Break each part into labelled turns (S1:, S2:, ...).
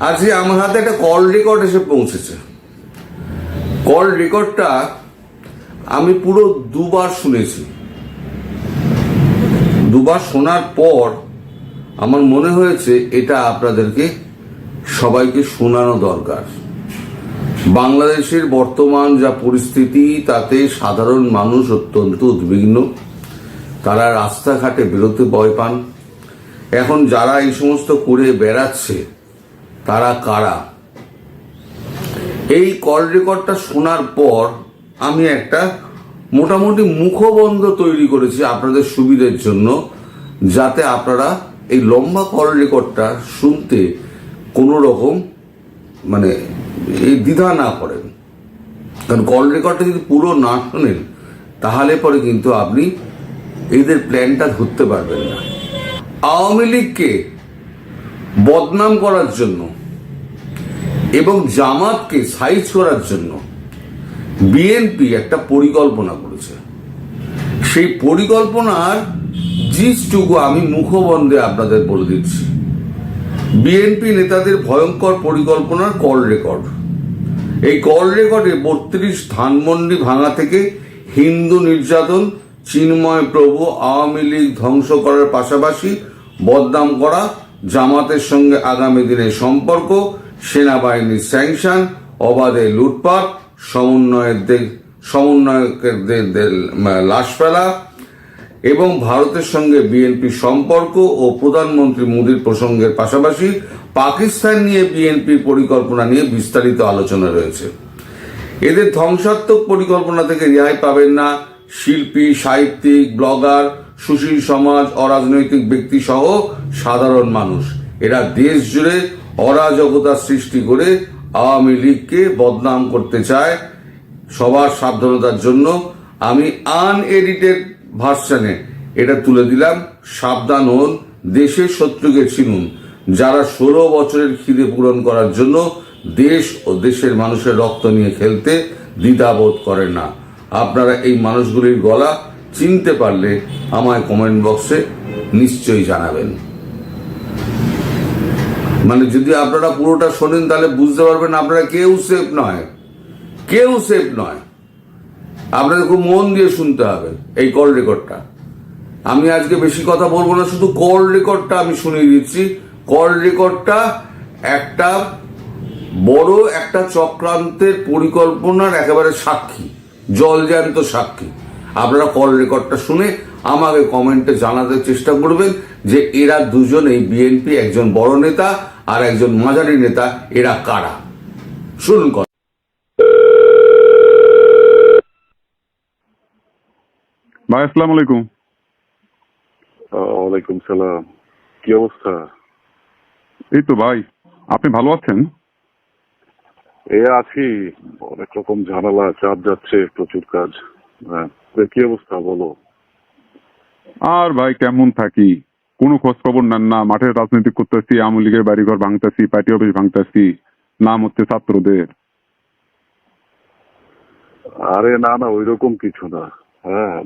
S1: আজকে আমার হাতে একটা কল রেকর্ড এসে পৌঁছেছে। কল রেকর্ডটা আমি পুরো দুবার শুনেছি। দুবার শোনার পর আমার মনে হয়েছে এটা আপনাদেরকে সবাইকে শোনানো দরকার। বাংলাদেশের বর্তমান যা পরিস্থিতি, তাতে সাধারণ মানুষ অত্যন্ত উদ্বিগ্ন। তারা রাস্তাঘাটে বেরোতে ভয় পান। এখন যারা এই সমস্ত করে বেড়াচ্ছে তারা কারা? এই কল রেকর্ডটা শোনার পর আমি একটা মোটামুটি মুখবন্ধ তৈরি করেছি আপনাদের সুবিধের জন্য, যাতে আপনারা এই লম্বা কল রেকর্ডটা শুনতে কোনো রকম এই দ্বিধা না করেন। কারণ কল রেকর্ডটা যদি পুরো না শোনেন তাহলে পরে কিন্তু আপনি এদের প্ল্যানটা ধরতে পারবেন না। আওয়ামী লীগকে বদনাম করার জন্য এবং জামাতকে সাইজ করার জন্য বিএনপি একটা পরিকল্পনা করেছে। সেই পরিকল্পনার জিনিসটুকু আমি মুখবন্ধে আপনাদের বলে দিচ্ছি। বিএনপি নেতাদের ভয়ঙ্কর পরিকল্পনার কল রেকর্ড। এই কল রেকর্ডে 32 ধানমন্ডি ভাঙা থেকে হিন্দু নির্যাতন, চিন্ময় প্রভু, আওয়ামী লীগ ধ্বংস করার পাশাপাশি বদনাম করা, জামাতের সঙ্গে আগামী দিনের সম্পর্ক, সেনাবাহিনীর স্যাংশন, অবাধে লুটপাট, সমন্বয়কদের লাশ ফেলা এবং ভারতের সঙ্গে বিএনপির সম্পর্ক ও প্রধানমন্ত্রী মোদীর প্রসঙ্গের পাশাপাশি পাকিস্তান নিয়ে বিএনপির পরিকল্পনা নিয়ে বিস্তারিত আলোচনা রয়েছে। এদের ধ্বংসাত্মক পরিকল্পনা থেকে রেহাই পাবেন না শিল্পী, সাহিত্যিক, ব্লগার, সুশীল সমাজ, অরাজনৈতিক ব্যক্তি সহ সাধারণ মানুষ। এরা দেশ জুড়ে অরাজকতা সৃষ্টি করে আওয়ামী লীগকে বদনাম করতে চায়। সবার সাবধানতার জন্য আমি আনএডিটেড ভার্সনে এটা তুলে দিলাম। সাবধান হন, দেশের শত্রুকে চিনুন। যারা 16 বছরের খিদে পূরণ করার জন্য দেশ ও দেশের মানুষের রক্ত নিয়ে খেলতে দ্বিধাবোধ করেন না। আপনারা এই মানুষগুলির গলা চিনতে পারলে আমায় কমেন্ট বক্সে নিশ্চয়ই জানাবেন। যদি আপনারা পুরোটা শোনেন তাহলে বুঝতে পারবেন আপনারা কেউ সেফ নয়, কেউ সেফ নয়। আপনাদের খুব মন দিয়ে শুনতে হবে এই কল রেকর্ডটা। আমি আজকে বেশি কথা বলবো না, শুধু কল রেকর্ডটা আমি শুনিয়ে দিচ্ছি। কল রেকর্ডটা একটা বড় একটা চক্রান্তের পরিকল্পনার একেবারে সাক্ষী, জলজ্যান্ত সাক্ষী। আপনারা কল রেকর্ডটা শুনে আমাকে কমেন্টে জানাতে চেষ্টা করবেন যে এরা দুজনেই বিএনপি, একজন বড় নেতা আর একজন মাঝারি নেতা, এরা কারা। শুনুন।
S2: ভাই আসসালামু আলাইকুম।
S3: ওয়ালাইকুম সালাম। কি অবস্থা?
S2: এই তো ভাই, আপনি ভালো আছেন?
S3: আছি, অনেক রকম ঝামেলা, চাপ যাচ্ছে, প্রচুর কাজ। হ্যাঁ, কি অবস্থা বলো?
S2: আর ভাই কেমন থাকি, কোনো খোঁজ খবর নেন না। মাঠে রাজনীতি করতেছি, আওয়ামী লীগের বাড়িঘর ভাঙতেছি, পার্টি অফিস ভাঙতেছি, নাম হচ্ছে ছাত্রদের।
S3: আরে না না, ওই রকম কিছু না। হ্যাঁ,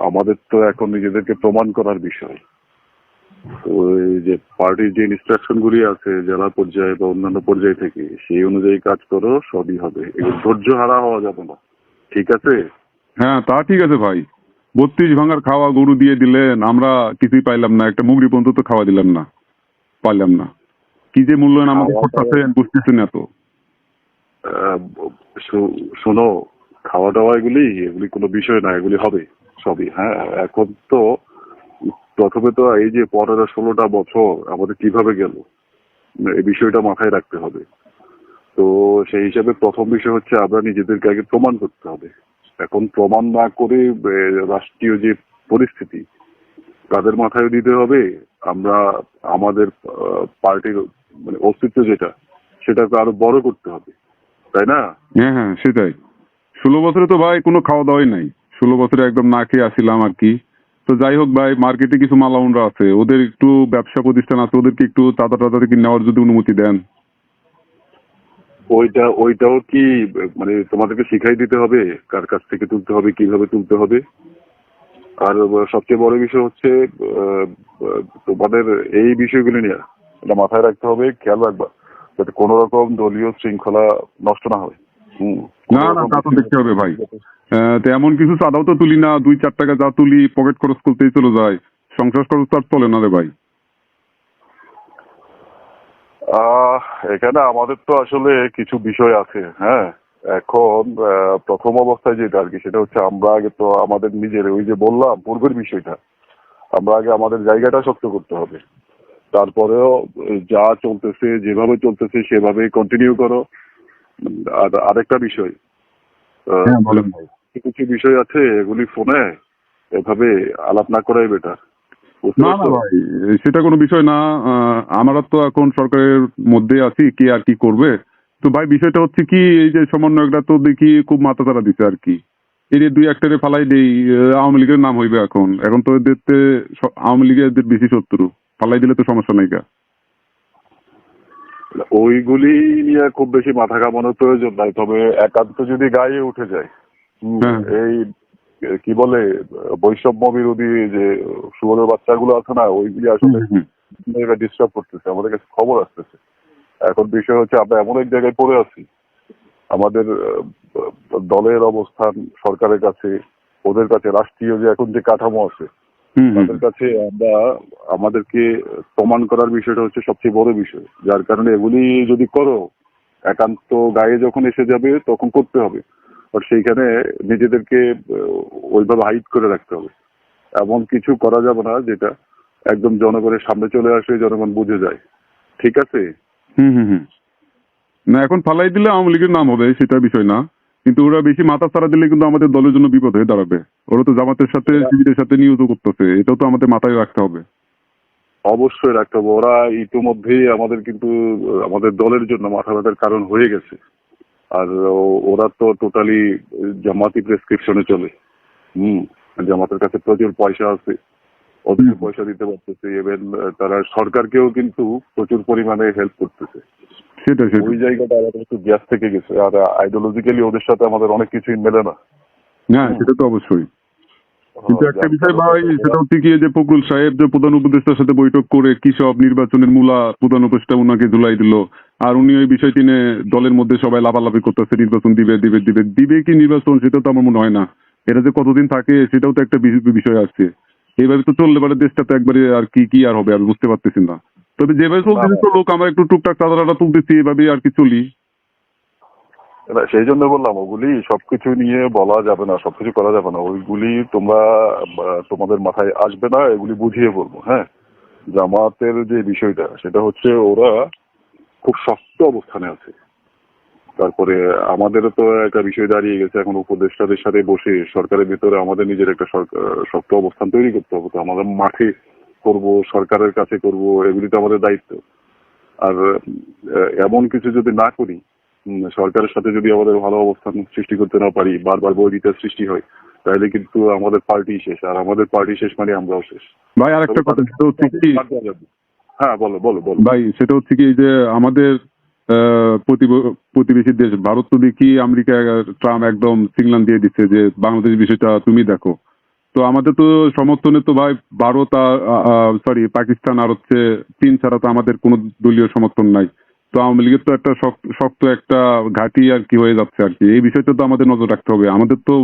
S3: আমাদের তো এখন নিজেদেরকে প্রমাণ করার বিষয়। ওই যে পার্টির যে ইনস্ট্রাকশন গুলি আছে জেলা পর্যায়ে বা অন্যান্য পর্যায়ে থেকে, সেই অনুযায়ী কাজ করো, সবই হবে। ধৈর্য হারা হওয়া যাবে না, ঠিক আছে?
S2: হ্যাঁ তা ঠিক আছে ভাই, 32 ভাঙার খাওয়া গরু দিয়ে দিলেন, আমরা কিছুই পাইলাম না, একটা মুগরি পর্যন্ত তো খাওয়া দিলাম না, পাইলাম না। কি যে মূল্যায়ন আমাদের করতেছেন বুঝতেছি না তো।
S3: শোনো, খাওয়া দাওয়া এগুলি কোনো বিষয় না, এগুলি হবে সবই। হ্যাঁ, এখন তো প্রথমে তো এই যে 15-16টা বছর আমাদের কিভাবে গেল, এই বিষয়টা মাথায় রাখতে হবে। তো সেই হিসাবে প্রথম বিষয় হচ্ছে আমরা নিজেদেরকে আগে প্রমাণ করতে হবে। এখন প্রমাণ না করে রাষ্ট্রীয় যে পরিস্থিতি তাদের মাথায় দিতে হবে। আমরা আমাদের পার্টির অস্তিত্ব সেটাকে আরো বড় করতে হবে, তাই না?
S2: হ্যাঁ হ্যাঁ সেটাই। 16 বছরে তো ভাই কোনো খাওয়া দাওয়াই নাই, 16 বছরে একদম না খেয়ে আসিলাম আর কি। তো যাই হোক ভাই, মার্কেটে কিছু মালাউনরা আছে, ওদের একটু ব্যবসা প্রতিষ্ঠান আছে, ওদেরকে একটু চাঁদা কি নেওয়ার যদি অনুমতি দেন।
S3: ওইটাও কি তোমাদেরকে শিখাই দিতে হবে কার কাছ থেকে তুলতে হবে, কিভাবে তুলতে হবে। আর সবচেয়ে বড় বিষয় হচ্ছে তোমাদের এই বিষয়গুলি নিয়ে এটা মাথায় রাখতে হবে, খেয়াল রাখবা। যাতে কোনো রকম দলীয় শৃঙ্খলা নষ্ট না হয়।
S2: না না, তা তো দেখতে হবে ভাই। তো এমন কিছু চাঁদাও তো তুলি না, 2-4 টাকা যা তুলি পকেট খরচ করতেই চলে যায়, সংসার খরচ তো আর চলে না রে ভাই।
S3: এখানে আমাদের তো আসলে কিছু বিষয় আছে। হ্যাঁ, এখন প্রথম অবস্থায় যেটা আর কি, সেটা হচ্ছে আমরা আগে তো আমাদের নিজের ওই যে বললাম পূর্বের বিষয়টা, আমরা আগে আমাদের জায়গাটা শক্ত করতে হবে। তারপরেও যা চলতেছে, যেভাবে চলতেছে সেভাবেই কন্টিনিউ করো। আর আরেকটা বিষয়,
S2: হ্যাঁ বলেন ভাই।
S3: কিছু কিছু বিষয় আছে এগুলি ফোনে এভাবে আলাপ না করাই বেটার।
S2: না না ভাই, সেটা কোনো বিষয় না। আমরা তো এখন সরকারের মধ্যে আছি, কে আর কি করবে। তো ভাই বিষয়টা হচ্ছে কি, এই যে সমন্বয়করা তো দেখি খুব মাথা তারা দিচ্ছে আর কি। এই যে 2-1টারে ফালাই দেই, আওয়ামী লীগের নাম হইবে এখন। এখন তো এদের আওয়ামী লীগের এদের বেশি শত্রু, ফালাই দিলে তো সমস্যা নাই কা।
S3: ওইগুলি নিয়ে খুব বেশি মাথা ঘামানোর প্রয়োজন নাই, তবে একান্ত যদি গায়ে উঠে যায়,
S2: হ্যাঁ।
S3: এই কি বলে বৈষম্য বিরোধী যে শুয়োরের বাচ্চাগুলো আছে না, ওইগুলি আসলে ডিস্টার্ব করতেছে, আমাদের কাছে খবর আসতেছে। এখন বিষয় হচ্ছে আমরা এমন এক জায়গায় পড়ে আছি, আমাদের দলের অবস্থান সরকারের কাছে, ওদের কাছে রাষ্ট্রীয় যে এখন যে কাঠামো আছে তাদের কাছে আমরা আমাদেরকে প্রমাণ করার বিষয়টা হচ্ছে সবচেয়ে বড় বিষয়। যার কারণে এগুলি যদি করো, একান্ত গায়ে যখন এসে যাবে তখন করতে হবে, আর সেইখানে নিজেদেরকে ওইভাবে হাইড করে রাখতে হবে। এমন কিছু করা যাবে না যেটা একদম জনগণের সামনে চলে আসে, জনগণ বুঝে যায়। ঠিক আছে?
S2: না, এখন ফালাই দিলে আওয়ামী লীগের নাম হবে সেটা বিষয় না, কিন্তু ওরা বেশি মাথা ছাড়া দিলে কিন্তু আমাদের দলের জন্য বিপদ হয়ে দাঁড়াবে। ওরা তো জামাতের সাথে শিবিরের সাথে নিয়োগ করতেছে, এটাও তো আমাদের মাথায় রাখতে হবে।
S3: অবশ্যই রাখতে হবে। ওরা ইতিমধ্যেই আমাদের কিন্তু আমাদের দলের জন্য মাথা ব্যথার কারণ হয়ে গেছে। আর ওরা তো টোটালি জামাতি প্রেসক্রিপশনে চলে। জামাতের কাছে প্রচুর পয়সা আছে, ওদের পয়সা দিতে পারতেছে, ইভেন তারা সরকারকেও কিন্তু প্রচুর পরিমাণে হেল্প করতেছে।
S2: সেটা
S3: ওই জায়গাটা আমাদের একটু গ্যাস থেকে গেছে। আর আইডিওলজিক্যালি ওদের সাথে আমাদের অনেক কিছুই মেলে না।
S2: হ্যাঁ, সেটা তো অবশ্যই। কিন্তু একটা বিষয় ভাই, সেটা হচ্ছে কি, যে ফখরুল সাহেব যে প্রধান উপদেষ্টার সাথে বৈঠক করে কি সব নির্বাচনের মূলা প্রধান উপদেষ্টা উনাকে ঝুলাই দিল, আর উনি ওই বিষয়টি নিয়ে দলের মধ্যে সবাই লাফালাফি করতেছে, নির্বাচন দিবে দিবে দিবে দিবে কি নির্বাচন, সেটা তো আমার মনে হয় না। এটা যে কতদিন থাকে সেটাও তো একটা বিষয় আসছে। এইভাবে তো চললে পারে দেশটা তো একবারে আর কি আর হবে আমি বুঝতে পারতেছি না। তবে যেভাবে চলতেছে তো লোক, আমরা একটু টুকটাক চাঁদাটা তুলতেছি, এভাবে আর কি চলি।
S3: সেই জন্য বললাম ওগুলি সবকিছু নিয়ে বলা যাবে না, সবকিছু করা যাবে না। ওইগুলি তোমরা তোমাদের মাথায় আসবে না, এগুলি বুঝিয়ে বলবো। হ্যাঁ, জামাতের যে বিষয়টা সেটা হচ্ছে ওরা খুব শক্ত অবস্থানে আছে। তারপরে আমাদেরও তো একটা বিষয় দাঁড়িয়ে গেছে, এখন উপদেষ্টাদের সাথে বসে সরকারের ভিতরে আমাদের নিজের একটা শক্ত অবস্থান তৈরি করতে হবে। তো আমাদের মাঠে করব, সরকারের কাছে করব, এগুলি তো আমাদের দায়িত্ব। আর এমন কিছু যদি না করি, সরকারের সাথে যদি আমাদের ভালো অবস্থান সৃষ্টি করতে না পারি, বারবার বৈরিতার সৃষ্টি হয়, তাহলে কিন্তু আমাদের পার্টি শেষ। আর আমাদের পার্টি শেষ মানে আমরাও শেষ।
S2: ভাই আরেকটা কথা, সেটা হচ্ছে কি,
S3: হ্যাঁ বলো বলো বলো
S2: ভাই সেটা হচ্ছে কি, যে আমাদের প্রতিবেশী দেশ ভারত তো দেখি আমেরিকা ট্রাম্প একদম সিগন্যাল দিয়ে দিচ্ছে যে বাংলাদেশ বিষয়টা তুমি দেখো। তো আমাদের তো সমর্থনে তো ভাই ভারত সরি পাকিস্তান আর হচ্ছে চীন ছাড়া তো আমাদের কোনো দলীয় সমর্থন নাই। তো আওয়ামী লীগের তো একটা শক্ত একটা ঘাঁটি আর কি হয়ে যাচ্ছে আর কি। এই বিষয়টা তো আমাদের নজর রাখতে হবে। আমাদের তো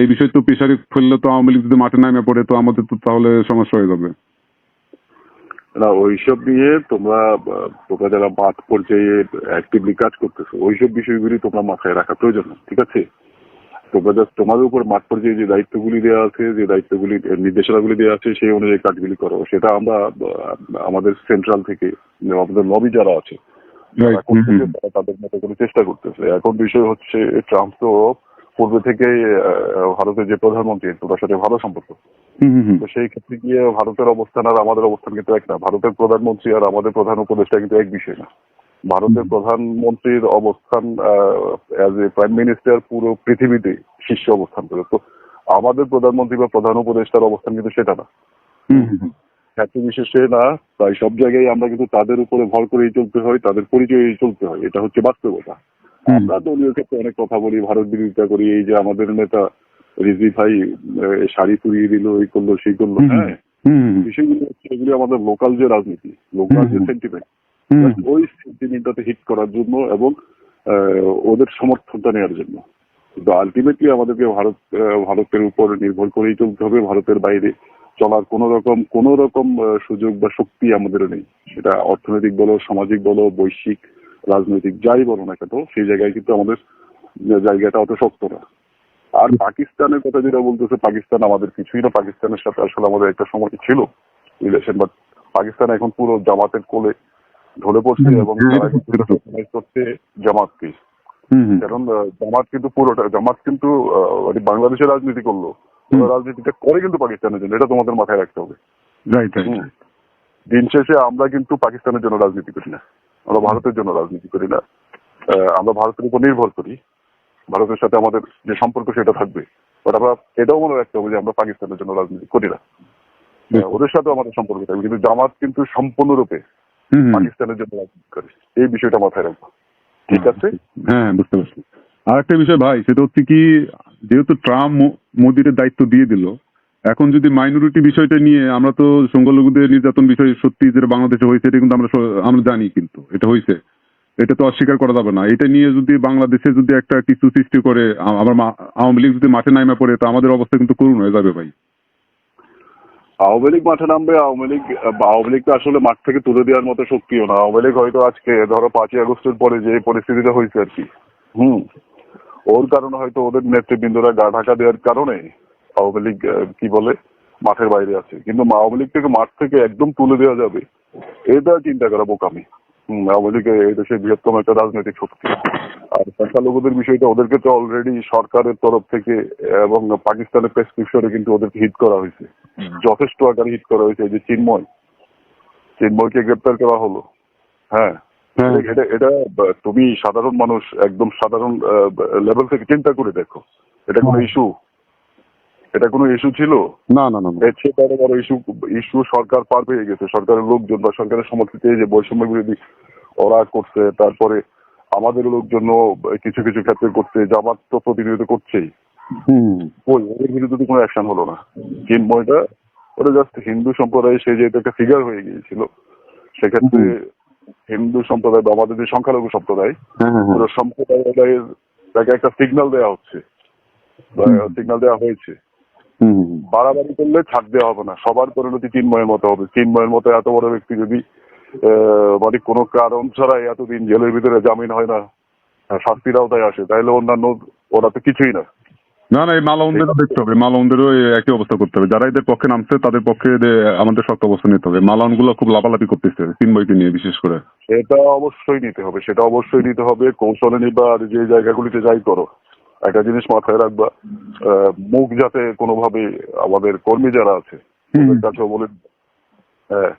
S2: এই বিষয় তো প্রেসারে ফেললে তো আওয়ামী লীগ যদি মাঠে নামে পড়ে তো আমাদের তো তাহলে সমস্যা হয়ে যাবে।
S3: না, ওইসব নিয়ে তোমরা যারা মাঠ পর্যায়ে অ্যাক্টিভলি কাজ করতেছো, ওইসব বিষয়গুলি তোমরা মাথায় রাখা প্রয়োজন না। ঠিক আছে? তোমরা জাস্ট তোমাদের উপর মাঠ পর্যায়ে যে দায়িত্বগুলি দেওয়া আছে, যে দায়িত্বগুলি নির্দেশনাগুলি দেওয়া আছে, সেই অনুযায়ী কাজগুলি করো। সেটা আমরা আমাদের সেন্ট্রাল থেকে আমাদের লবি যারা আছে তারা তাদের মতো করে চেষ্টা করতেছে। এখন বিষয় হচ্ছে ট্রাম্প তো পূর্বে থেকে ভারতের যে প্রধানমন্ত্রী তার সাথে ভালো সম্পর্ক। তো সেই ক্ষেত্রে গিয়ে ভারতের অবস্থান আর আমাদের অবস্থান কিন্তু এক না। ভারতের প্রধানমন্ত্রী আর আমাদের প্রধান উপদেষ্টা কিন্তু এক বিষয় না। ভারতের প্রধানমন্ত্রীর অবস্থান অ্যাজ এ প্রাইম মিনিস্টার পুরো পৃথিবীতে শীর্ষ অবস্থান করে। তো আমাদের প্রধানমন্ত্রী বা প্রধান উপদেষ্টার অবস্থান কিন্তু সেটা না, ক্ষেত্র বিশেষে না। তাই সব জায়গায় আমরা কিন্তু তাদের উপরে ভর করেই চলতে হয়, তাদের পরিচয়েই চলতে হয়। এটা হচ্ছে বাস্তবতা। আমরা দলীয় ক্ষেত্রে অনেক কথা বলি, ভারত বিরোধিতা করি। এই যে আমাদের নেতা রিজি ভাই শাড়ি ফুরিয়ে দিল, এই করলো সেই করলো, হ্যাঁ, বিষয়গুলো হচ্ছে এগুলি আমাদের লোকাল যে রাজনীতি, লোকাল যে সেন্টিমেন্ট,
S2: হুম।
S3: ওই সেন্টিমেন্টটাতে হিট করার জন্য এবং ওদের সমর্থনটা নেওয়ার জন্য। কিন্তু আলটিমেটলি আমাদেরকে ভারতের উপর নির্ভর করেই চলতে হবে। ভারতের বাইরে চলার কোন রকম সুযোগ বা শক্তি আমাদের নেই। সেটা অর্থনৈতিক বলো, সামাজিক বলো, বৈশ্বিক রাজনৈতিক যাই বলো না কেন, সেই জায়গায় কিন্তু আমাদের জায়গাটা অত শক্ত না। আর পাকিস্তানের কথা যেটা বলতেছে, পাকিস্তান আমাদের কিছুই না। পাকিস্তানের সাথে আসলে আমাদের একটা সময় ছিল রিলেশন, বাট পাকিস্তান এখন পুরো জামাতের কোলে ঢলে পড়ছে এবং তারা কিন্তু recognize করছে জামাতকে। কারণ জামাত কিন্তু মানে বাংলাদেশের রাজনীতি করলো, ওরা রাজনীতিটা করে কিন্তু পাকিস্তানের জন্য, এটা তোমাদের মাথায় রাখতে হবে।
S2: Right right.
S3: দিন শেষে আমরা কিন্তু পাকিস্তানের জন্য রাজনীতি করি না, আমরা ভারতের জন্য রাজনীতি করি না। আমরা ভারতের উপর নির্ভর করি, ভারতের সাথে আমাদের যে সম্পর্ক সেটা থাকবে, বাট আমরা এটাও মনে রাখতে হবে যে আমরা পাকিস্তানের জন্য রাজনীতি করি না। ওদের সাথে আমাদের সম্পর্ক থাকবে, কিন্তু জামাত কিন্তু সম্পূর্ণরূপে পাকিস্তানের জন্য রাজনীতি করে। এই বিষয়টা মাথায় রাখবো, ঠিক আছে?
S2: হ্যাঁ, বুঝতে পারছি। আর একটা বিষয় ভাই, সেটা হচ্ছে কি, যেহেতু ট্রাম্প মোদির দায়িত্ব দিয়ে দিল, এখন যদি মাইনরিটি বিষয়টা নিয়ে, আমরা তো সংখ্যালঘুদের নির্যাতন বিষয় সত্যি যেটা বাংলাদেশে হয়েছে এটা কিন্তু আমরা জানি, কিন্তু এটা হয়েছে, এটা তো অস্বীকার করা যাবে না। এটা নিয়ে যদি বাংলাদেশে যদি একটা কিছু সৃষ্টি করে, আবার আওয়ামী লীগ যদি মাঠে নামে পড়ে, তো আমাদের অবস্থা কিন্তু করুণ হয়ে যাবে ভাই।
S3: আওয়ামী লীগ মাঠে নামবে, আওয়ামী লীগ তো আসলে মাঠ থেকে তুলে দেওয়ার মতো শক্তিও না। আওয়ামী লীগ হয়তো আজকে ধরো 5ই আগস্টের পরে যে পরিস্থিতিটা হয়েছে আর কি, ওর কারণে হয়তো ওদের নেতৃবৃন্দরা গা ঢাকা দেওয়ার কারণে আওয়ামী লীগ কি বলে মাঠের বাইরে আছে। কিন্তু আওয়ামী লীগ থেকে মাঠ থেকে একদম তুলে দেওয়া যাবে, এটা চিন্তা করা বোকামি। আওয়ামী লীগ এই দেশের বৃহত্তম একটা রাজনৈতিক শক্তি। আর সংখ্যালঘুদের বিষয়টা ওদেরকে তো অলরেডি সরকারের তরফ থেকে এবং পাকিস্তানের প্রেসক্রিপশনে কিন্তু ওদেরকে হিট করা হয়েছে, যথেষ্ট আকারে হিট করা হয়েছে। এই যে চিন্ময়কে গ্রেপ্তার করা হলো, হ্যাঁ, এটা তুমি সাধারণ মানুষ, একদম সাধারণ লেভেল থেকে চিন্তা করে দেখো, এটা কোনো ইস্যু ছিল?
S2: না না না।
S3: এর চেয়ে বড় বড় ইস্যু সরকার পার পেয়ে গেছে। সরকারের লোকজন বা সরকারের সমর্থিত যে বৈষম্য বিরোধী ওরা করছে, তারপরে আমাদের লোকজন কিছু কিছু ক্ষেত্রে করছে, জামাত তো প্রতিনিধিত্ব করছেই। ওদের বিরুদ্ধে তো কোনো অ্যাকশন হলো না। চিন্ময়টা ওরা জাস্ট হিন্দু সম্প্রদায়, সে যেহেতু একটা ফিগার হয়ে গিয়েছিল, সেক্ষেত্রে হিন্দু সম্প্রদায় বা আমাদের যে সংখ্যালঘু সম্প্রদায়, পুরো সম্প্রদায়ের তাকে একটা সিগন্যাল দেওয়া হচ্ছে, সিগন্যাল দেওয়া হয়েছে। বাড়াবাড়ি করলে ছাড় দেওয়া হবে না, সবার পরিণতি চিন্ময়ের মতো হবে। চিন্ময়ের মতো এত বড় ব্যক্তি যদি মানে কোনো কারণ ছাড়াই এতদিন জেলের ভিতরে জামিন হয় না, শাস্তির আওতায় আসে, তাহলে অন্যান্য ওরা তো কিছুই না।
S2: না না, এই মালাউনদেরও দেখতে হবে, মালাউনদেরও একই অবস্থা করতে হবে। যারা এদের পক্ষে নামছে তাদের পক্ষে আমাদের শক্ত অবস্থা নিতে হবে। মালাউন গুলো খুব লাফালাফি করতেছে চিন্ময়কে নিয়ে, বিশেষ করে।
S3: সেটা অবশ্যই নিতে হবে, কৌশলে নিবা। আর যে জায়গাগুলিতে যাই করো, একটা জিনিস মাথায় রাখবা, মুখ যাতে কোনোভাবে আমাদের কর্মী যারা আছে ওদের কাছে বলে, হ্যাঁ,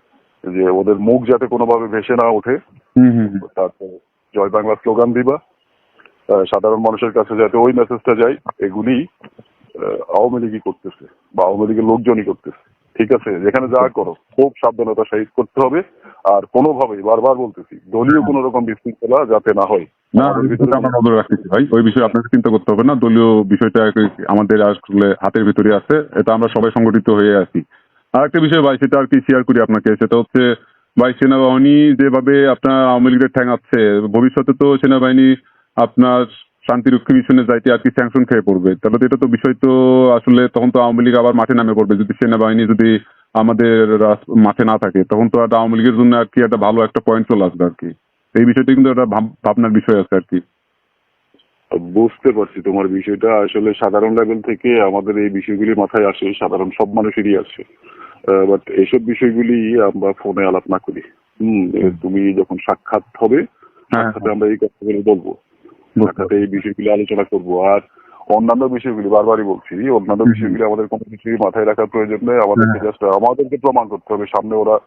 S3: যে ওদের মুখ যাতে কোনোভাবে ভেসে না ওঠে। তারপরে জয় বাংলা স্লোগান দিবা, সাধারণ মানুষের কাছে যাতে ওই মেসেজটা যায়, এগুলি আওয়ামী লীগই করতেছে বা আওয়ামী লীগের লোকজনই করতেছে, ঠিক আছে? যেখানে যা করো খুব সাবধানতা সহিত করতে হবে। আর কোনোভাবেই, বারবার বলতেছি, দলীয় কোনো রকম বিশৃঙ্খলা যাতে না হয়।
S2: না, আমরা নজর রাখতেছি ভাই, ওই বিষয়ে আপনাকে চিন্তা করতে হবে না। দলীয় বিষয়টা আমাদের আসলে হাতের ভিতরে আছে, এটা আমরা সবাই সংগঠিত হয়ে আছি। আর একটা বিষয় ভাই, সেটা আর কি শেয়ার করি আপনাকে, সেটা হচ্ছে ভাই, সেনাবাহিনী যেভাবে আপনার আওয়ামী লীগের ঠ্যাঙাচ্ছে, ভবিষ্যতে তো সেনাবাহিনী আপনার শান্তিরক্ষী মিশনে যাইতে আর কি স্যাংশন খেয়ে পড়বে। তাহলে তো এটা তো বিষয়, তো আসলে তখন তো আওয়ামী লীগ আবার মাঠে নামে পড়বে। যদি সেনাবাহিনী যদি আমাদের মাঠে না থাকে, তখন তো একটা আওয়ামী লীগের জন্য আর কি একটা ভালো একটা পয়েন্ট চলে আসবে আর কি। এই বিষয়টা কিন্তু একটা ভাবনার বিষয় আছে আর কি।
S3: বুঝতে পারছি তোমার বিষয়টা। আসলে সাধারণ লেভেল থেকে আমাদের এই বিষয়গুলি মাথায় আসে, সাধারণ সব মানুষেরই আসে, বাট এইসব বিষয়গুলি আমরা ফোনে আলাপ না করি। তুমি যখন সাক্ষাৎ হবে, সাক্ষাতে আমরা এই কথাগুলো বলবো, সাক্ষাতে এই বিষয়গুলি আলোচনা করবো। আর অন্যান্য বিষয়গুলি, বারবারই বলছি, অন্যান্য বিষয়গুলি আমাদের কোনো কিছুই মাথায় রাখার প্রয়োজন নেই। আমাদেরকে প্রমাণ করতে হবে। সামনে ওরা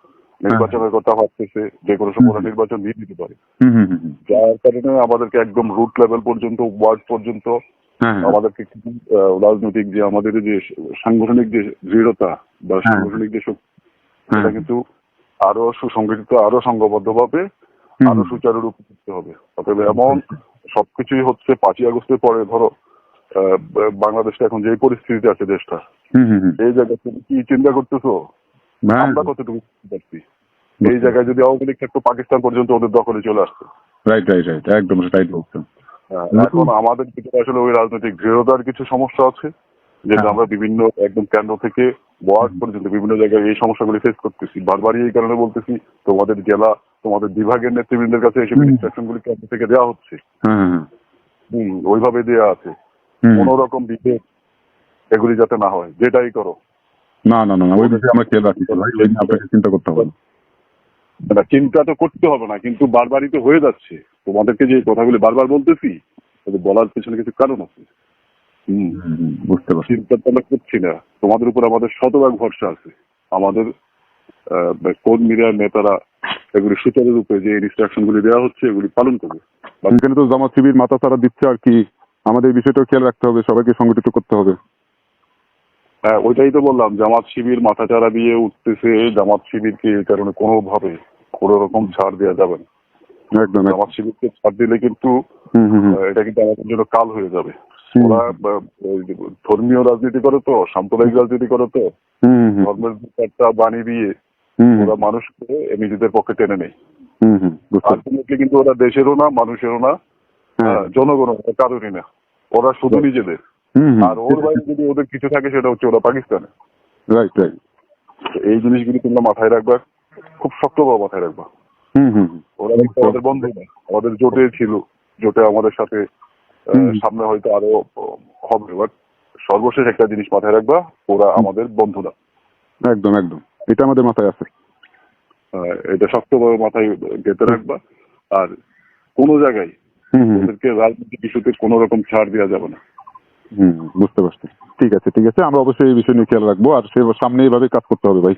S3: নির্বাচনের কথা ভাবতেছে, যে কোনো সময় ওরা নির্বাচন দিয়ে দিতে পারে, যার কারণে আমাদেরকে একদম রুট লেভেল পর্যন্ত, ওয়ার্ড পর্যন্ত আমাদেরকে রাজনৈতিক যে আমাদের যে সাংগঠনিক যে দৃঢ়তা বা সাংগঠনিক যে শক্তি, সেটা কিন্তু আরো সুসংগঠিত, আরো সংঘবদ্ধ ভাবে, আরো সুচারুরূপে করতে হবে। অতএব এমন সবকিছুই হচ্ছে 5ই আগস্টের পরে। ধরো বাংলাদেশটা এখন যে পরিস্থিতিতে আছে দেশটা, এই জায়গায় তুমি কি চিন্তা করতেছো? আমরা কতটুকু পারছি? এই জায়গায় যদি আওয়ামী লীগ থাকতো পাকিস্তান পর্যন্ত ওদের দখলে চলে আসতো।
S2: রাইট রাইট রাইট, একদম রাইট বলছেন।
S3: এখন আমাদের ভিতরে আসলে ওই রাজনৈতিক দৃঢ়তার কিছু সমস্যা আছে, যেটা আমরা বিভিন্ন একদম কেন্দ্র থেকে ওয়ার্ড পর্যন্ত বিভিন্ন জায়গায় এই সমস্যাগুলি ফেস করতেছি। বারবারই এই কারণে বলতেছি, তোমাদের জেলা, তোমাদের বিভাগের নেতৃবৃন্দের কাছে এসব ইনস্ট্রাকশনগুলি কেন্দ্র থেকে দেওয়া হচ্ছে, ওইভাবে দেওয়া আছে। কোন রকম বিভেদ এগুলি যাতে না হয়, যেটাই করো।
S2: না না না, ওই বিষয়ে আমরা খেয়াল রাখি ভাই, ওই নিয়ে আপনাকে চিন্তা করতে হবে
S3: না। চিন্তা তো করতে হবে না, কিন্তু বারবারই তো হয়ে যাচ্ছে। তোমাদেরকে যে কথাগুলি বারবার বলতেছি, বলার পেছনে কিছু কারণ আছে।
S2: বুঝতে পারছি।
S3: চিন্তা তো আমরা করছি না, তোমাদের উপর আমাদের শতভাগ ভরসা আছে। আমাদের কর্মীরা, নেতারা এগুলি সুচারুরূপে যে ইনস্ট্রাকশন গুলি দেওয়া হচ্ছে এগুলি পালন করবে।
S2: এখানে তো জামাত শিবির মাথা চারা দিচ্ছে আর কি, আমাদের এই বিষয়টাও খেয়াল রাখতে হবে, সবাইকে সংগঠিত করতে হবে।
S3: হ্যাঁ, ওইটাই তো বললাম, জামাত শিবির মাথাচাড়া দিয়ে উঠতেছে। জামাত শিবিরকে এই কারণে কোনোভাবে কোনো রকম ছাড় দেওয়া যাবে না।
S2: একদম।
S3: জামাত শিবিরকে ছাড় দিলে কিন্তু এটা কিন্তু আমাদের জন্য কাল হয়ে যাবে। ওরা ধর্মীয় রাজনীতি করে তো, সাম্প্রদায়িক রাজনীতি করে তো, ধর্মের একটা বাণী দিয়ে ওরা মানুষকে নিজেদের পক্ষে টেনে নেয়। আলটিমেটলি কিন্তু ওরা দেশেরও না, মানুষেরও না, জনগণ কারোরই না, ওরা শুধু নিজেদের। আর ওর বাইরে যদি ওদের কিছু থাকে সেটা হচ্ছে ওরা পাকিস্তানে।
S2: Right right.
S3: এই জিনিসগুলি তোমরা মাথায় রাখবা, খুব শক্তভাবে মাথায় রাখবা। ওরা আমাদের বন্ধু না, আমাদের জোটে ছিল, জোটে আমাদের সাথে সামনে হয়তো আরো হবে, বাট সর্বশেষ একটা জিনিস মাথায় রাখবা, ওরা আমাদের বন্ধু না।
S2: একদম একদম, এটা আমাদের মাথায় আছে।
S3: এটা শক্তভাবে মাথায় গেঁথে রাখবা। আর কোন জায়গায় ওদেরকে রাজনৈতিক ইস্যুতে কোন রকম ছাড় দেওয়া যাবে না।
S2: বুঝতে পারছি। ঠিক আছে ঠিক আছে, আমরা অবশ্যই এই বিষয় নিয়ে খেয়াল রাখবো, আর সে সামনে এইভাবে কাজ করতে হবে ভাই।